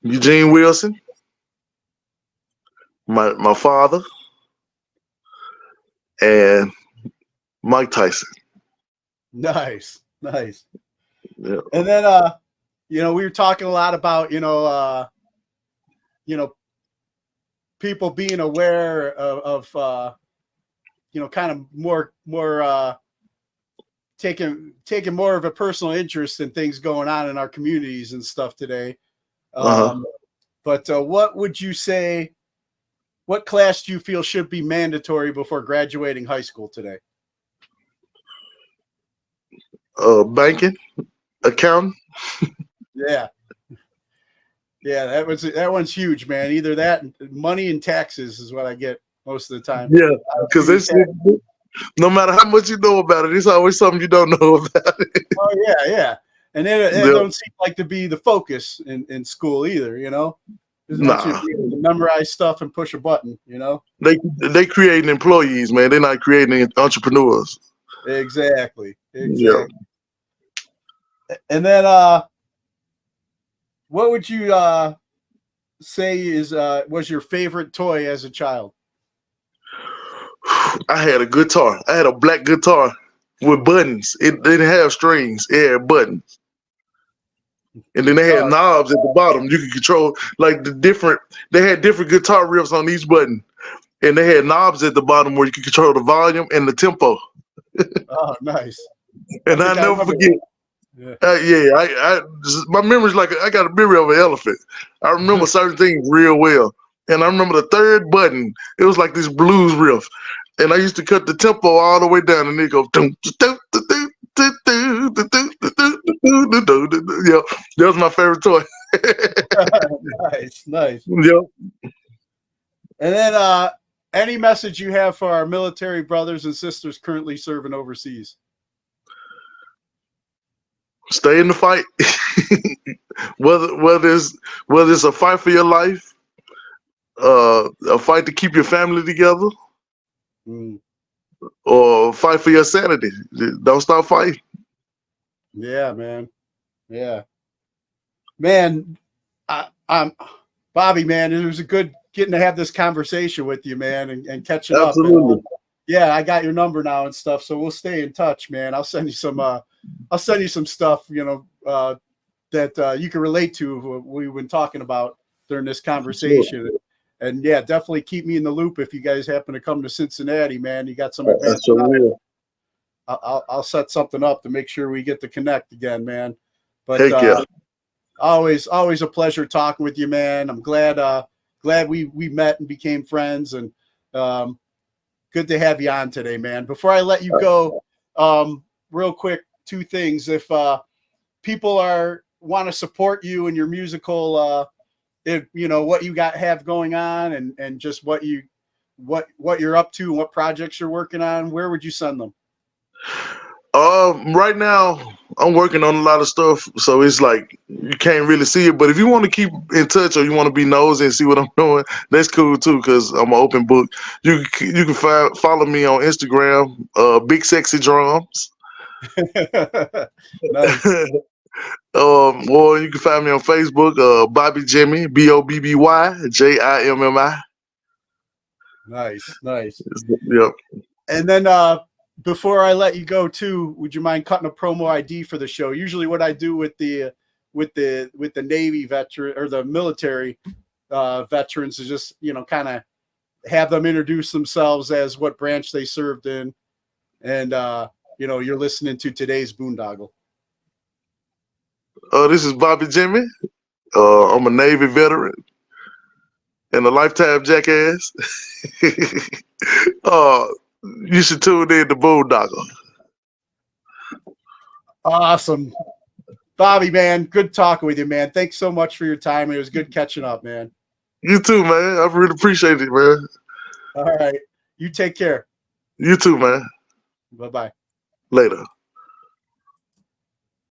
Eugene Wilson. My father, and Mike Tyson. Nice. Yeah. And then we were talking a lot about people being aware of kind of more taking more of a personal interest in things going on in our communities and stuff today. But what would you say? What class do you feel should be mandatory before graduating high school today? Banking, accounting. Yeah, that one's huge, man. Either that, money and taxes is what I get most of the time. Yeah, because it's no matter how much you know about it, it's always something you don't know about it. Oh yeah, and it don't seem like to be the focus in school either. As much as you memorize stuff and push a button. They creating employees, man. They're not creating entrepreneurs. Exactly. Yeah. And then what would you say was your favorite toy as a child? I had a guitar. I had a black guitar with buttons. It didn't have strings. It had buttons. And then they had knobs at the bottom. You could control they had different guitar riffs on each button. And they had knobs at the bottom where you could control the volume and the tempo. Oh, nice. And I never forget. My memory's like I got a memory of an elephant. I remember certain things real well. And I remember the 3rd button, it was like this blues riff. And I used to cut the tempo all the way down and it go yeah, that was my favorite toy. Nice. Yep. And then any message you have for our military brothers and sisters currently serving overseas? Stay in the fight. whether it's a fight for your life, a fight to keep your family together, or fight for your sanity. Don't stop fighting. Yeah, man. Yeah, man. I'm Bobby, man. It was a good getting to have this conversation with you, man, and catching up. Absolutely. Yeah, I got your number now and stuff, so we'll stay in touch, man. I'll send you some. I'll send you some stuff, that you can relate to. What we've been talking about during this conversation. Sure. And yeah, definitely keep me in the loop if you guys happen to come to Cincinnati, man. You got some advance. I'll set something up to make sure we get to connect again, man. But always a pleasure talking with you, man. I'm glad we met and became friends, and good to have you on today, man. Before I let you go, real quick, 2 things. If people want to support you and your musical if what you have going on and just what you're up to and what projects you're working on, where would you send them? Right now I'm working on a lot of stuff, so it's like you can't really see it. But if you want to keep in touch or you want to be nosy and see what I'm doing, that's cool too, because I'm an open book. You can follow me on Instagram, Big Sexy Drums. Nice. Or you can find me on Facebook, Bobby Jimmi, Bobby Jimmi. Nice. Yep. And then before I let you go too, would you mind cutting a promo ID for the show? Usually what I do with the with the Navy veteran or the military veterans, is just, you know, kind of have them introduce themselves as what branch they served in. And, you know, you're listening to today's Boondoggle. This is Bobby Jimmi. I'm a Navy veteran and a lifetime jackass. You should tune in to Boondoggle. Awesome. Bobby, man, good talking with you, man. Thanks so much for your time. It was good catching up, man. You too, man. I really appreciate it, man. All right. You take care. You too, man. Bye-bye. Later.